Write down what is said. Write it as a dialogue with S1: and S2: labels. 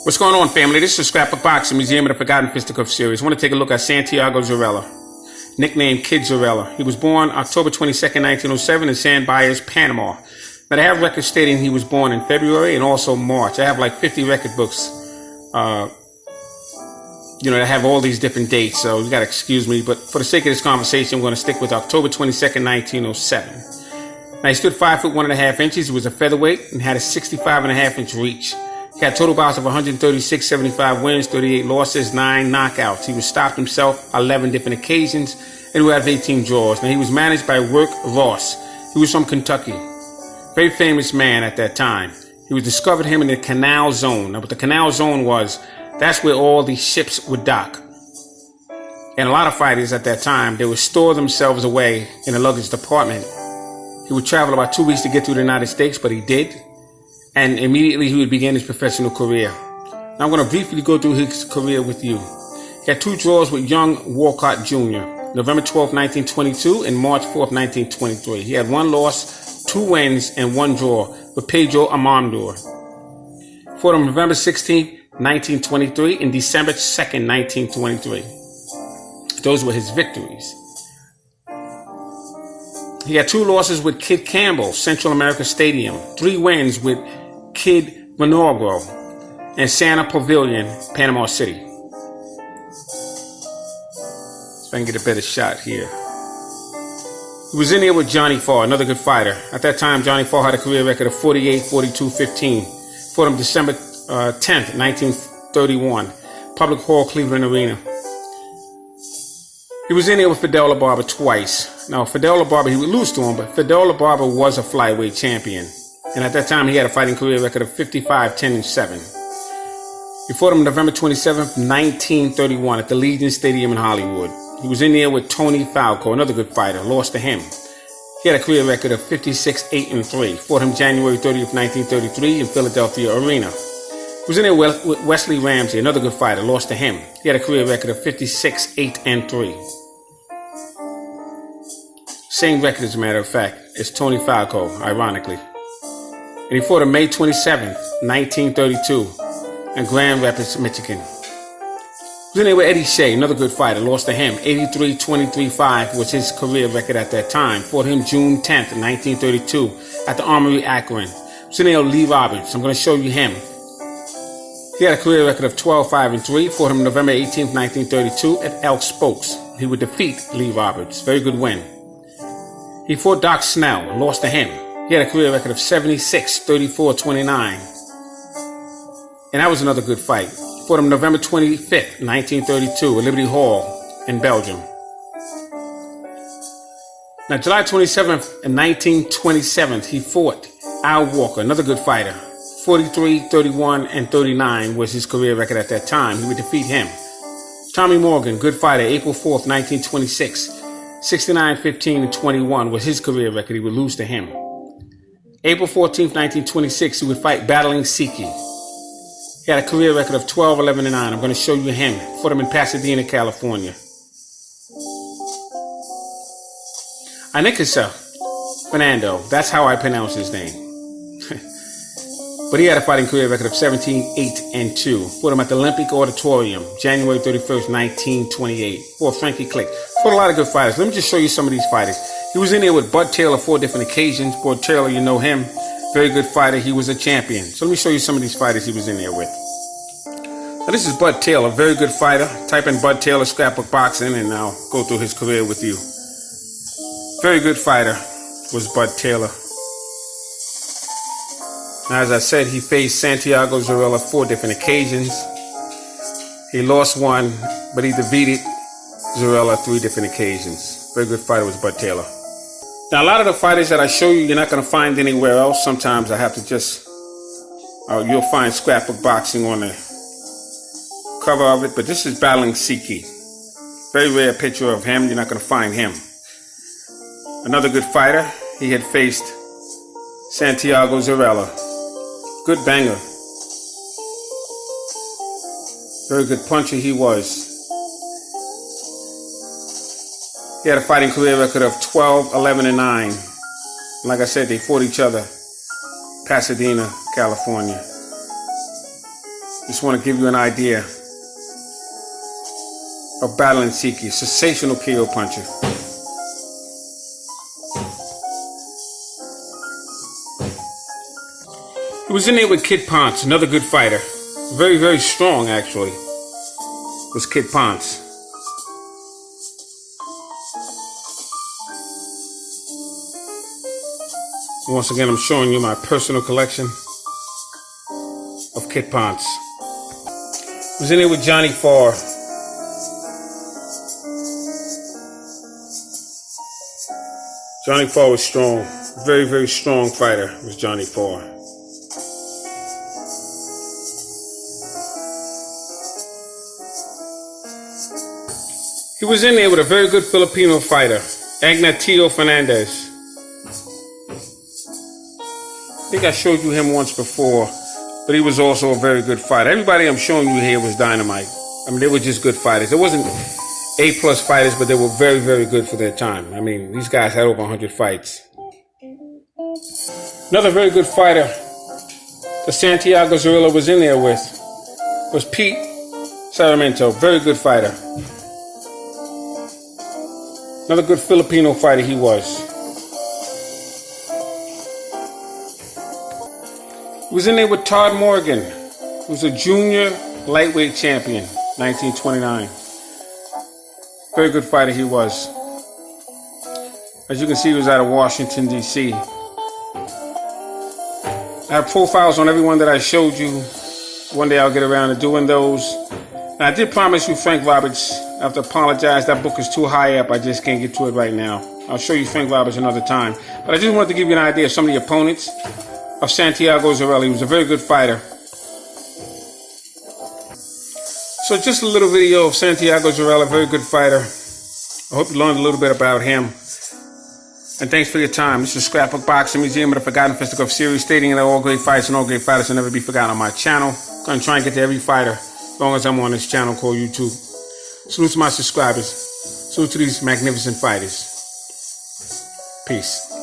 S1: What's going on, family? This is Scrapbook Boxing, Museum of the Forgotten Fisticuffs series. I want to take a look at Santiago Zarella, nicknamed Kid Zarella. He was born October 22nd, 1907 in San Baez, Panama. But I have records stating he was born in February and also March. I have like 50 record books, that have all these different dates, so you got to excuse me. But for the sake of this conversation, I'm going to stick with October 22nd, 1907. Now, he stood 5 foot 1.5 inches. He was a featherweight and had a 65.5-inch reach. He had total bouts of 136, 75 wins, 38 losses, 9 knockouts. He was stopped himself 11 different occasions, and we have 18 draws. Now, he was managed by Work Ross. He was from Kentucky. Very famous man at that time. He was discovered him in the Canal Zone. Now, what the Canal Zone was, that's where all the ships would dock. And a lot of fighters at that time, they would store themselves away in the luggage department. He would travel about 2 weeks to get through the United States, but he did. And immediately he would begin his professional career. Now I'm going to briefly go through his career with you. He had 2 draws with young Walcott Jr., November 12, 1922 and March 4, 1923. He had 1 loss, 2 wins, and 1 draw with Pedro Amador. Fought on November 16, 1923 and December 2nd, 1923. Those were his victories. He had 2 losses with Kid Campbell, Central America Stadium, 3 wins with Kid Vinogro and Santa Pavilion, Panama City. If I can get a better shot here. He was in there with Johnny Farr, another good fighter. At that time, Johnny Farr had a career record of 48, 42, 15. Fought him December 10th, 1931, Public Hall, Cleveland Arena. He was in there with Fidel LaBarba twice. Now, Fidel LaBarba, he would lose to him, but Fidel LaBarba was a flyweight champion. And at that time, he had a fighting career record of 55, 10, and 7. He fought him November 27th, 1931 at the Legion Stadium in Hollywood. He was in there with Tony Falco, another good fighter, lost to him. He had a career record of 56, 8, and 3. Fought him January 30th, 1933 in Philadelphia Arena. He was in there with Wesley Ramsey, another good fighter, lost to him. He had a career record of 56, 8, and 3. Same record, as a matter of fact, as Tony Falco, ironically. And he fought on May 27th, 1932 in Grand Rapids, Michigan. He was in there with Eddie Shea, another good fighter, lost to him. 83, 23, 5 was his career record at that time. Fought him June 10th, 1932 at the Armory, Akron. He was in there with Lee Roberts. I'm going to show you him. He had a career record of 12, 5, and 3. Fought him November 18th, 1932 at Elk Spokes. He would defeat Lee Roberts. Very good win. He fought Doc Snell, lost to him. He had a career record of 76, 34, 29. And that was another good fight. He fought him November 25th, 1932 at Liberty Hall in Belgium. Now, July 27th and 1927, he fought Al Walker, another good fighter. 43, 31, and 39 was his career record at that time. He would defeat him. Tommy Morgan, good fighter, April 4th, 1926. 69, 15, and 21 was his career record. He would lose to him. April 14th, 1926, he would fight Battling Siki. He had a career record of 12, 11, and 9. I'm going to show you him. Fought him in Pasadena, California. Anikisa Fernando, that's how I pronounce his name. But he had a fighting career record of 17, 8, and 2. Fought him at the Olympic Auditorium, January 31st, 1928. Fought Frankie Click. Fought a lot of good fighters. Let me just show you some of these fighters. He was in there with Bud Taylor 4 different occasions. Bud Taylor, you know him. Very good fighter. He was a champion. So let me show you some of these fighters he was in there with. Now, this is Bud Taylor, very good fighter. Type in Bud Taylor Scrapbook Boxing and I'll go through his career with you. Very good fighter was Bud Taylor. Now, as I said, he faced Santiago Zarella 4 different occasions. He lost 1, but he defeated Zarella 3 different occasions. Very good fighter was Bud Taylor. Now, a lot of the fighters that I show you, you're not going to find anywhere else. Sometimes I have to just, you'll find Scrapbook Boxing on the cover of it, but this is Battling Siki. Very rare picture of him. You're not going to find him. Another good fighter. He had faced Santiago Zarella. Good banger. Very good puncher he was. He had a fighting career record of 12, 11, and 9. Like I said, they fought each other. Pasadena, California. Just want to give you an idea of battling Siki. Sensational KO puncher. He was in there with Kid Ponce, another good fighter. Very, very strong, actually, was Kid Ponce. Once again, I'm showing you my personal collection of Kid Ponce. Was in there with Johnny Farr. Johnny Farr was strong. Very, very strong fighter was Johnny Farr. He was in there with a very good Filipino fighter, Ignatio Fernandez. I think I showed you him once before, but he was also a very good fighter. Everybody I'm showing you here was dynamite. I mean, they were just good fighters. It wasn't A+ fighters, but they were very, very good for their time. I mean, these guys had over 100 fights. Another very good fighter that Santiago Zorrilla was in there with was Pete Sarmiento. Very good fighter. Another good Filipino fighter he was. He was in there with Todd Morgan, who was a junior lightweight champion, 1929. Very good fighter he was. As you can see, he was out of Washington, D.C. I have profiles on everyone that I showed you. One day I'll get around to doing those. And I did promise you Frank Roberts. I have to apologize. That book is too high up. I just can't get to it right now. I'll show you Frank Roberts another time. But I just wanted to give you an idea of some of the opponents of Santiago Zorrilla. He was a very good fighter. So just a little video of Santiago Zorrilla, very good fighter. I hope you learned a little bit about him. And thanks for your time. This is Scrapbook Boxing Museum of the Forgotten Fisticuffs series, stating that all great fights and all great fighters will never be forgotten on my channel. I'm going to try and get to every fighter as long as I'm on this channel called YouTube. Salute to my subscribers. Salute to these magnificent fighters. Peace.